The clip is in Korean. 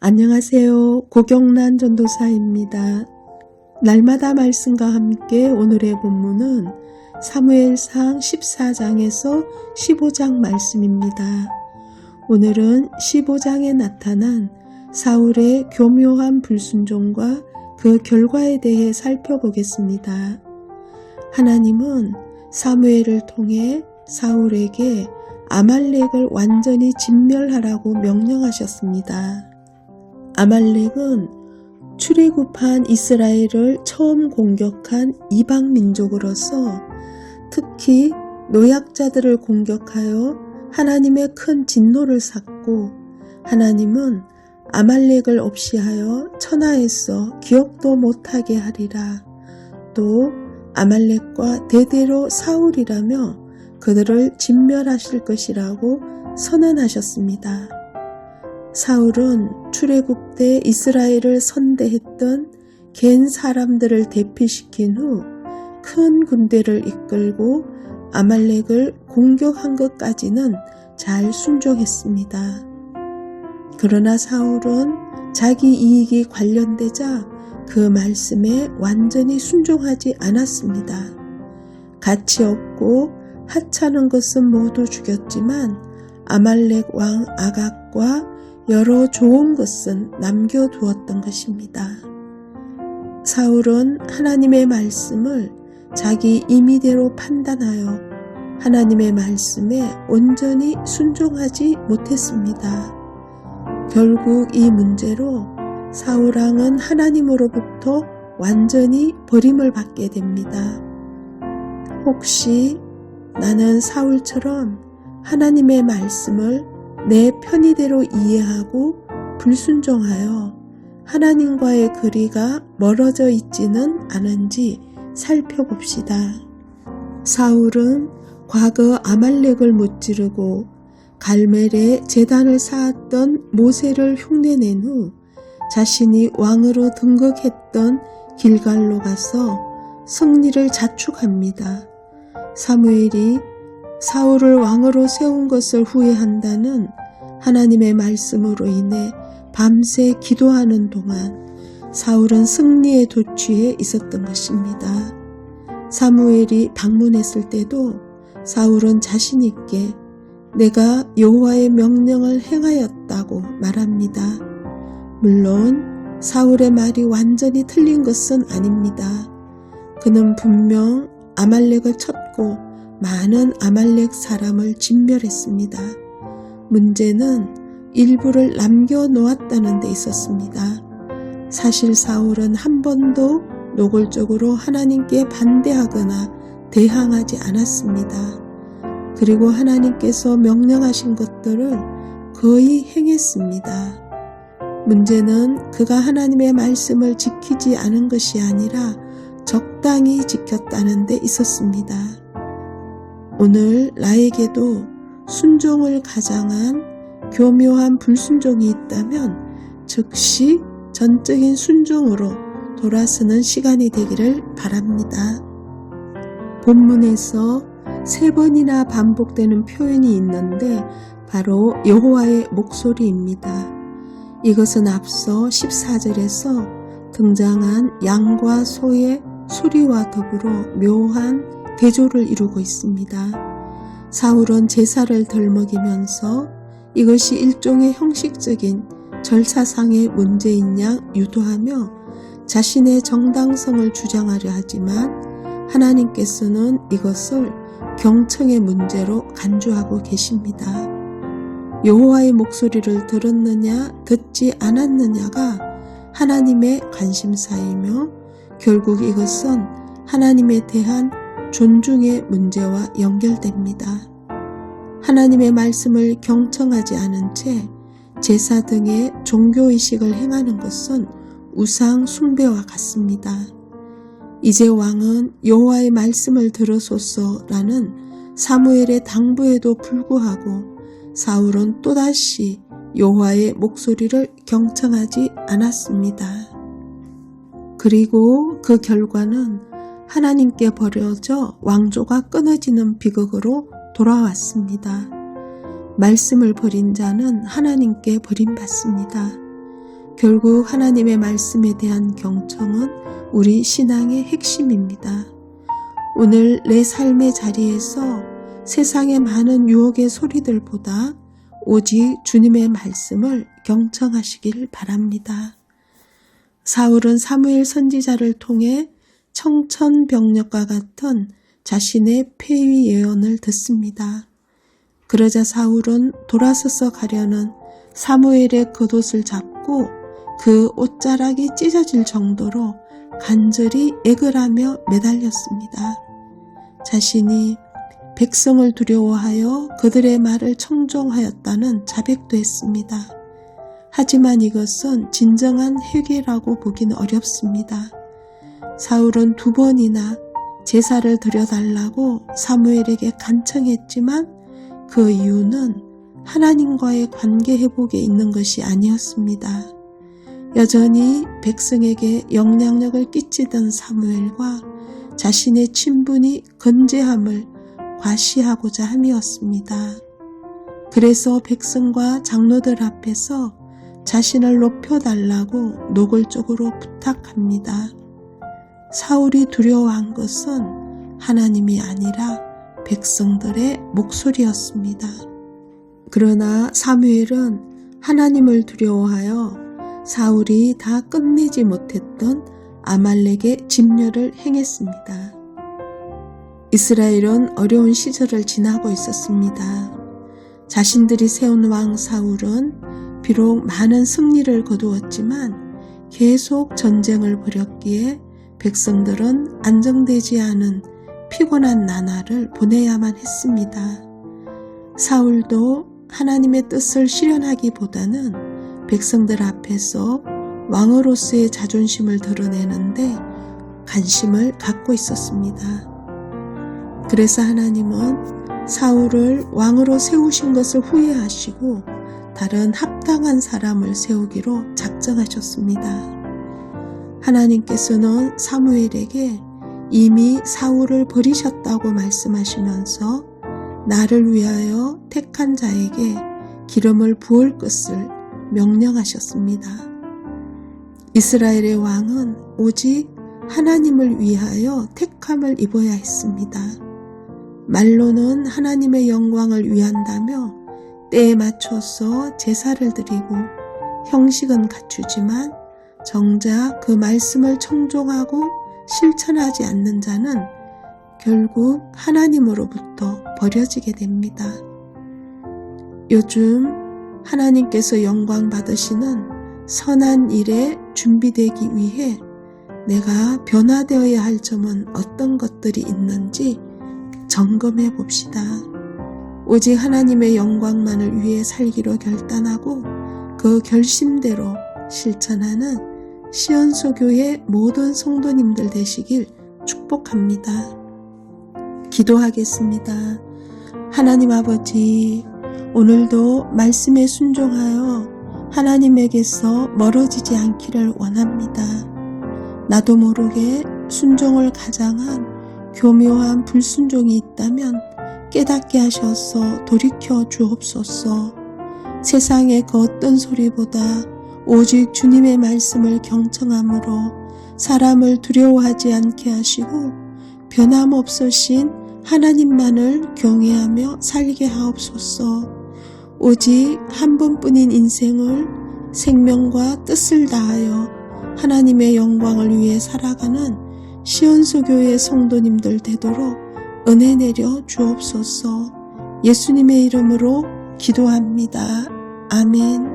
안녕하세요. 고경란 전도사입니다. 날마다 말씀과 함께 오늘의 본문은 사무엘상 14장에서 15장 말씀입니다. 오늘은 15장에 나타난 사울의 교묘한 불순종과 그 결과에 대해 살펴보겠습니다. 하나님은 사무엘을 통해 사울에게 아말렉을 완전히 진멸하라고 명령하셨습니다. 아말렉은 출애굽한 이스라엘을 처음 공격한 이방 민족으로서 특히 노약자들을 공격하여 하나님의 큰 진노를 샀고, 하나님은 아말렉을 없이하여 천하에서 기억도 못하게 하리라. 또 아말렉과 대대로 사울이라며 그들을 진멸하실 것이라고 선언하셨습니다. 사울은 출애굽 때 이스라엘을 선대했던 갠 사람들을 대피시킨 후 큰 군대를 이끌고 아말렉을 공격한 것까지는 잘 순종했습니다. 그러나 사울은 자기 이익이 관련되자 그 말씀에 완전히 순종하지 않았습니다. 가치 없고 하찮은 것은 모두 죽였지만 아말렉 왕 아각과 여러 좋은 것은 남겨두었던 것입니다. 사울은 하나님의 말씀을 자기 임의대로 판단하여 하나님의 말씀에 온전히 순종하지 못했습니다. 결국 이 문제로 사울 왕은 하나님으로부터 완전히 버림을 받게 됩니다. 혹시 나는 사울처럼 하나님의 말씀을 내 편의대로 이해하고 불순종하여 하나님과의 거리가 멀어져 있지는 않은지 살펴봅시다. 사울은 과거 아말렉을 무찌르고 갈멜에 제단을 쌓았던 모세를 흉내낸 후 자신이 왕으로 등극했던 길갈로 가서 승리를 자축합니다. 사무엘이 사울을 왕으로 세운 것을 후회한다는 하나님의 말씀으로 인해 밤새 기도하는 동안 사울은 승리의 도취에 있었던 것입니다. 사무엘이 방문했을 때도 사울은 자신 있게 내가 여호와의 명령을 행하였다고 말합니다. 물론 사울의 말이 완전히 틀린 것은 아닙니다. 그는 분명 아말렉을 쳤고 많은 아말렉 사람을 진멸했습니다. 문제는 일부를 남겨놓았다는 데 있었습니다. 사실 사울은 한 번도 노골적으로 하나님께 반대하거나 대항하지 않았습니다. 그리고 하나님께서 명령하신 것들을 거의 행했습니다. 문제는 그가 하나님의 말씀을 지키지 않은 것이 아니라 적당히 지켰다는 데 있었습니다. 오늘 나에게도 순종을 가장한 교묘한 불순종이 있다면 즉시 전적인 순종으로 돌아서는 시간이 되기를 바랍니다. 본문에서 3번이나 반복되는 표현이 있는데 바로 여호와의 목소리입니다. 이것은 앞서 14절에서 등장한 양과 소의 소리와 더불어 묘한 대조를 이루고 있습니다. 사울은 제사를 덜먹이면서 이것이 일종의 형식적인 절차상의 문제인 양 유도하며 자신의 정당성을 주장하려 하지만 하나님께서는 이것을 경청의 문제로 간주하고 계십니다. 여호와의 목소리를 들었느냐 듣지 않았느냐가 하나님의 관심사이며 결국 이것은 하나님에 대한 존중의 문제와 연결됩니다. 하나님의 말씀을 경청하지 않은 채 제사 등의 종교의식을 행하는 것은 우상 숭배와 같습니다. 이제 왕은 여호와의 말씀을 들으소서라는 사무엘의 당부에도 불구하고 사울은 또다시 여호와의 목소리를 경청하지 않았습니다. 그리고 그 결과는 하나님께 버려져 왕조가 끊어지는 비극으로 돌아왔습니다. 말씀을 버린 자는 하나님께 버림받습니다. 결국 하나님의 말씀에 대한 경청은 우리 신앙의 핵심입니다. 오늘 내 삶의 자리에서 세상의 많은 유혹의 소리들보다 오직 주님의 말씀을 경청하시길 바랍니다. 사울은 사무엘 선지자를 통해 청천벽력과 같은 자신의 폐위 예언을 듣습니다. 그러자 사울은 돌아서서 가려는 사무엘의 겉옷을 잡고 그 옷자락이 찢어질 정도로 간절히 애걸 하며 매달렸습니다. 자신이 백성을 두려워하여 그들의 말을 청종하였다는 자백도 했습니다. 하지만 이것은 진정한 회개라고 보기는 어렵습니다. 사울은 2번이나 제사를 드려달라고 사무엘에게 간청했지만 그 이유는 하나님과의 관계 회복에 있는 것이 아니었습니다. 여전히 백성에게 영향력을 끼치던 사무엘과 자신의 친분이 건재함을 과시하고자 함이었습니다. 그래서 백성과 장로들 앞에서 자신을 높여달라고 노골적으로 부탁합니다. 사울이 두려워한 것은 하나님이 아니라 백성들의 목소리였습니다. 그러나 사무엘은 하나님을 두려워하여 사울이 다 끝내지 못했던 아말렉의 진멸을 행했습니다. 이스라엘은 어려운 시절을 지나고 있었습니다. 자신들이 세운 왕 사울은 비록 많은 승리를 거두었지만 계속 전쟁을 벌였기에 백성들은 안정되지 않은 피곤한 나날을 보내야만 했습니다. 사울도 하나님의 뜻을 실현하기보다는 백성들 앞에서 왕으로서의 자존심을 드러내는데 관심을 갖고 있었습니다. 그래서 하나님은 사울을 왕으로 세우신 것을 후회하시고 다른 합당한 사람을 세우기로 작정하셨습니다. 하나님께서는 사무엘에게 이미 사울을 버리셨다고 말씀하시면서 나를 위하여 택한 자에게 기름을 부을 것을 명령하셨습니다. 이스라엘의 왕은 오직 하나님을 위하여 택함을 입어야 했습니다. 말로는 하나님의 영광을 위한다며 때에 맞춰서 제사를 드리고 형식은 갖추지만 정작 그 말씀을 청종하고 실천하지 않는 자는 결국 하나님으로부터 버려지게 됩니다. 요즘 하나님께서 영광 받으시는 선한 일에 준비되기 위해 내가 변화되어야 할 점은 어떤 것들이 있는지 점검해 봅시다. 오직 하나님의 영광만을 위해 살기로 결단하고 그 결심대로 실천하는 시온소교의 모든 성도님들 되시길 축복합니다. 기도하겠습니다. 하나님 아버지, 오늘도 말씀에 순종하여 하나님에게서 멀어지지 않기를 원합니다. 나도 모르게 순종을 가장한 교묘한 불순종이 있다면 깨닫게 하셔서 돌이켜 주옵소서. 세상의 그 어떤 소리보다 오직 주님의 말씀을 경청함으로 사람을 두려워하지 않게 하시고 변함없으신 하나님만을 경외하며 살게 하옵소서. 오직 한 번뿐인 인생을 생명과 뜻을 다하여 하나님의 영광을 위해 살아가는 시온소교의 성도님들 되도록 은혜 내려 주옵소서. 예수님의 이름으로 기도합니다. 아멘.